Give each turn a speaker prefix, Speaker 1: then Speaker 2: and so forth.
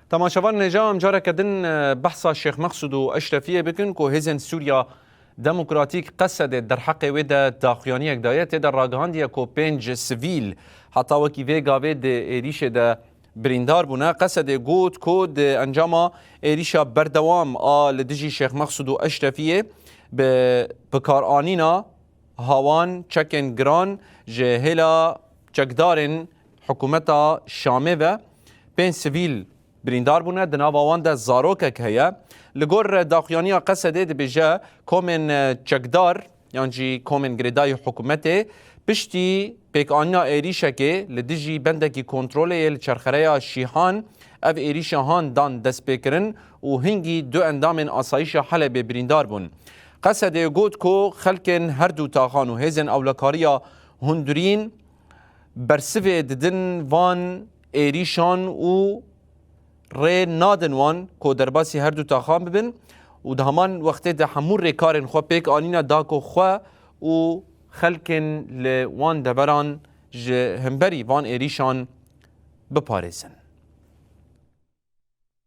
Speaker 1: تماشاوان نجام جارة كدن بحثا الشيخ مقصود وأشرفية بكن كو هزن سوريا ديمقراطيك قصد در حق ودا داخيانية دايت در راگهاندية كو بينج سيفيل حتى وكي فيغا ود إريش دا بريندار بونا قصد قوت كود انجاما إريشا بردوام لدجي الشيخ مقصود وأشرفية بكار آنينا هاوان چکن گران جهلا چکدارن حکومتا شامه و پین سویل بریندار بونه دناوان ده زاروکک هیا لگور داخیانیا قصده ده بجا کومن چکدار یعنی جی کومن گریدای حکومته پشتی پیک آنیا ایریشه که لدیجی بنده کی کنتروله لچرخره شیحان او ایریشه هان دان دست بکرن و هنگی دو اندام آسایش حلب بریندار بون قصده گوت کو خلکن هر دو تاخان و هزن اولکاریا هندرین برسوه ددن وان ایریشان و ری نادن وان کو درباسی هر دو تاخان ببن و ده همان وقتی ده همون ری کارن خواه پیک آنینا داکو خواه و خلکن لوان دبران همبری وان ایریشان بپارزن.